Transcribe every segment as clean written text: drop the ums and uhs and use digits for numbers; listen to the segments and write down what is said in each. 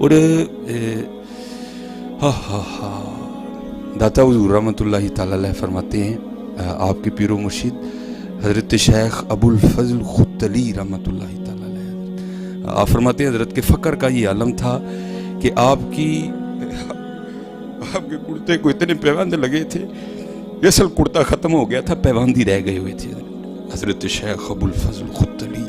اور داتا حضور رحمۃ اللہ تعالی علیہ فرماتے ہیں آپ کے پیر و مرشد حضرت شیخ ابو الفضل ختلی رحمۃ اللہ تعالی علیہ، آپ فرماتے ہیں حضرت کے فقر کا یہ عالم تھا کہ آپ کے کرتے کو اتنے پیواندے لگے تھے، اصل کرتا ختم ہو گیا تھا، پیواندی رہ گئے ہوئے تھے حضرت شیخ ابو الفضل ختلی۔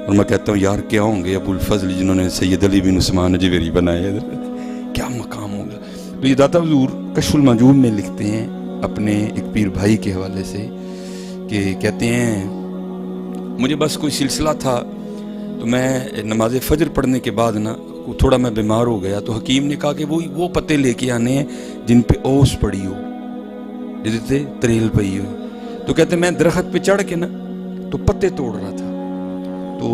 اور میں کہتا ہوں یار کیا ہوں گے ابو الفضل جنہوں نے سید علی بن عثمان اجویری بنائے، حضرت کیا مقام ہوگا۔ تو یہ داتا حضور کشف المعجوب میں لکھتے ہیں اپنے ایک پیر بھائی کے حوالے سے کہ کہتے ہیں مجھے بس کوئی سلسلہ تھا تو میں نماز فجر پڑھنے کے بعد نا تھوڑا میں بیمار ہو گیا، تو حکیم نے کہا کہ وہ پتے لے کے آنے ہیں جن پہ اوس پڑی ہو، جیسے تریل پئی ہو۔ تو کہتے ہیں میں درخت پہ چڑھ کے نا تو پتے توڑ رہا تھا، تو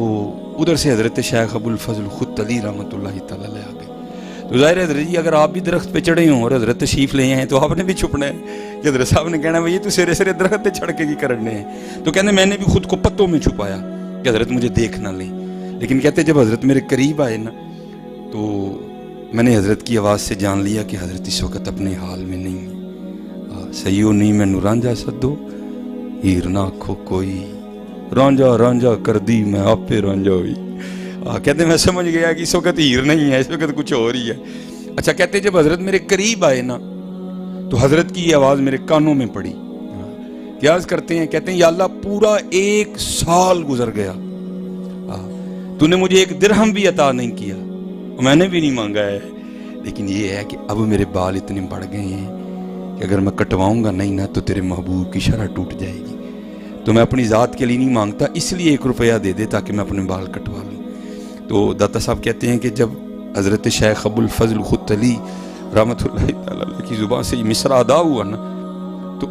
ادھر سے حضرت شیخ ابو الفضل ختلی رحمۃ اللہ تعالی علیہ آ گئے۔ تو ظاہر ہے حضرت جی اگر آپ بھی درخت پہ چڑھے ہوں اور حضرت تشریف لے ہیں تو آپ نے بھی چھپنا ہے کہ حضرت صاحب نے کہنا ہے یہ تو سرے سرے درخت پہ چڑھ کے کی کرنے ہیں۔ تو کہتے ہیں میں نے بھی خود کو پتوں میں چھپایا کہ حضرت مجھے دیکھ نہ لیں، لیکن کہتے ہیں جب حضرت میرے قریب آئے نا تو میں نے حضرت کی آواز سے جان لیا کہ حضرت اس وقت اپنے حال میں نہیں ہے۔ سیو نہیں میں رانجھا سدو ہیر نہ کھو کوئی، رانجھا رانجھا کر دی میں آپ پہ رانجھا ہوئی۔ کہتے ہیں میں سمجھ گیا کہ اس وقت ہیر نہیں ہے، اس وقت کچھ اور ہی ہے۔ اچھا کہتے ہیں جب حضرت میرے قریب آئے نا تو حضرت کی یہ آواز میرے کانوں میں پڑی، کیا عرض کرتے ہیں، کہتے ہیں یا اللہ پورا 1 سال گزر گیا، تو نے مجھے 1 درہم بھی عطا نہیں کیا، میں نے بھی نہیں مانگا ہے، لیکن یہ ہے کہ اب میرے بال اتنے بڑھ گئے ہیں کہ اگر میں کٹواؤں گا نہیں نا تو تیرے محبوب کی شرح ٹوٹ جائے گی، تو میں اپنی ذات کے لیے نہیں مانگتا، اس لیے 1 روپیہ دے دے تاکہ میں اپنے بال کٹوا لوں۔ تو داتا صاحب کہتے ہیں کہ جب حضرت شیخ ابو الفضل ختلی رحمۃ اللہ تعالی علیہ کی زبان سے یہ مصرع ادا ہوا نا تو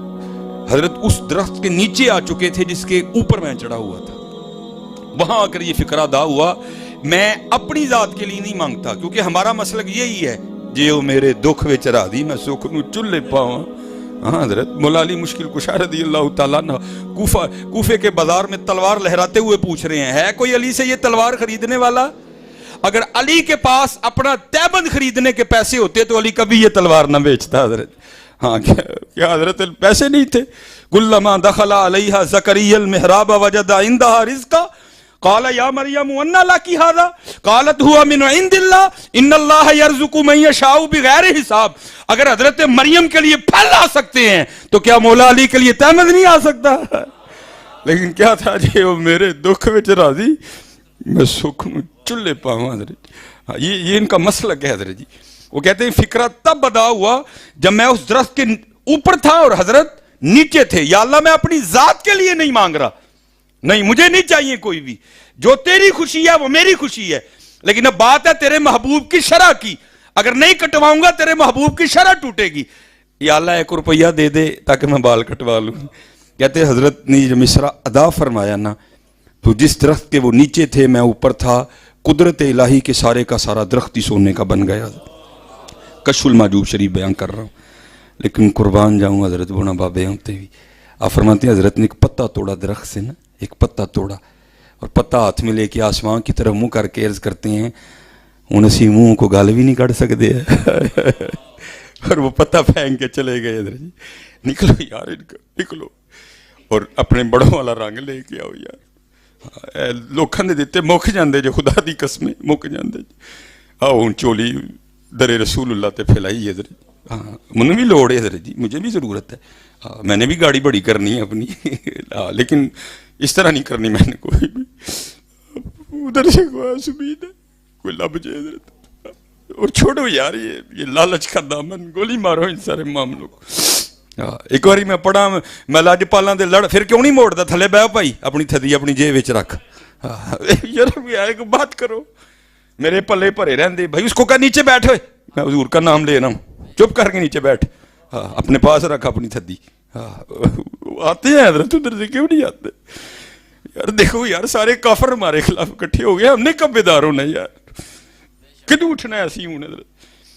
حضرت اس درخت کے نیچے آ چکے تھے جس کے اوپر میں چڑھا ہوا تھا، وہاں آ کر یہ فکر ادا ہوا میں اپنی ذات کے لیے نہیں مانگتا، کیونکہ ہمارا مسلک یہی ہے جیو میرے دکھ وچ راضی میں سکھ نو چلے پاواں۔ ہاں حضرت مولا علی مشکل کشا رضی اللہ تعالیٰ عنہ کوفے کے بازار میں تلوار لہراتے ہوئے پوچھ رہے ہیں ہے کوئی علی سے یہ تلوار خریدنے والا؟ اگر علی کے پاس اپنا تیبند خریدنے کے پیسے ہوتے تو علی کبھی یہ تلوار نہ بیچتا حضرت۔ ہاں کیا حضرت پیسے نہیں تھے؟ کلما دخل علیہا زکریا المحراب وجد عندها رزقا قال یا مریم انا لکی ھذا قالت هو من عند اللہ ان اللہ یرزق من یشاء بغیر حساب۔ اگر حضرت مریم کے لیے پھل آ سکتے ہیں تو کیا مولا علی کے لیے تیمد نہیں آ سکتا؟ لیکن کیا تھا جی وہ میرے دکھ وچ راضی میں سکھ نو چلے پاواں حضرت۔ یہ ان کا مسلک ہے حضرت جی۔ وہ کہتے ہیں فکرہ تب ادا ہوا جب میں اس درخت کے اوپر تھا اور حضرت نیچے تھے، یا اللہ میں اپنی ذات کے لیے نہیں مانگ رہا، نہیں مجھے نہیں چاہیے کوئی بھی، جو تیری خوشی ہے وہ میری خوشی ہے، لیکن اب بات ہے تیرے محبوب کی شرح کی، اگر نہیں کٹواؤں گا تیرے محبوب کی شرح ٹوٹے گی، یا اللہ 1 روپیہ دے دے تاکہ میں بال کٹوا لوں۔ کہتے ہیں حضرت نے جب مصرع ادا فرمایا نا تو جس درخت کے وہ نیچے تھے میں اوپر تھا، قدرت الہی کے سارے کا سارا درخت ہی سونے کا بن گیا۔ کشف المعجوب شریف بیان کر رہا ہوں، لیکن قربان جاؤں حضرت بونا بابے ہوتے بھی آپ فرماتے ہیں حضرت نے ایک پتا توڑا درخت سے نا، ایک پتا توڑا اور پتا ہاتھ میں لے کے آسمان کی طرف منہ کر کے عرض کرتے ہیں ہن اسی منہ کو گل بھی نہیں کر سکتے اور وہ پتا پھینک کے چلے گئے حضرت جی۔ نکلو یار ان کا نکلو اور اپنے بڑوں والا رنگ لے کے آؤ یار، لوکاں دے دیتے مک جاندے جو خدا دی قسمیں مک جاندے۔ آؤ ہن چولی در رسول اللہ تے پھیلائی حضرت۔ ہاں منہ بھی لوڑ ہے حضرت جی، مجھے بھی ضرورت ہے، ہاں میں نے بھی گاڑی بڑی کرنی ہے اپنی، لیکن اس طرح نہیں کرنی میں نے کوئی بھی، ادھر سے کوئی امید ہے کوئی لب جائے حضرت، اور چھوڑو یار یہ لالچ کا دامن، گولی مارو ان سارے معاملوں کو۔ ایک باری میں پڑھا میں لاج پالاں دے لڑ پھر کیوں نہیں موڑتا، تھلے بہ بھائی اپنی تھدی اپنی جیب وچ رکھ، یار ایک بات کرو، میرے پلے بھرے رہندے بھائی، اس کو کہا نیچے بیٹھ ہوئے، میں حضور کا نام لے رہا ہوں، چپ کر کے نیچے بیٹھ، اپنے پاس رکھ اپنی تھدی۔ آتے ہیں حضرت ادھر سے کیوں نہیں آتے یار؟ دیکھو یار سارے کافر ہمارے خلاف اکٹھے ہو گئے، ہم نے کب بیدار ہونا یار؟ کدوں اٹھنا ہے ایسی ہوں حضرت؟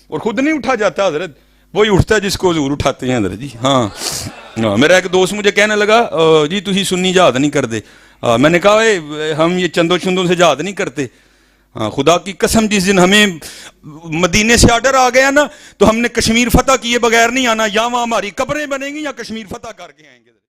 اور خود نہیں اٹھا جاتا حضرت، وہی اٹھتا ہے جس کو حضور اٹھاتے ہیں حضرت جی۔ ہاں میرا ایک دوست مجھے کہنے لگا جی تسی سنی جہاد نہیں کرتے، میں نے کہا ہم یہ چندوں چندوں سے جہاد نہیں کرتے، ہاں خدا کی قسم جس دن ہمیں مدینے سے آرڈر آ گیا نا تو ہم نے کشمیر فتح کیے بغیر نہیں آنا، یا وہاں ہماری قبریں بنیں گی یا کشمیر فتح کر کے آئیں گے.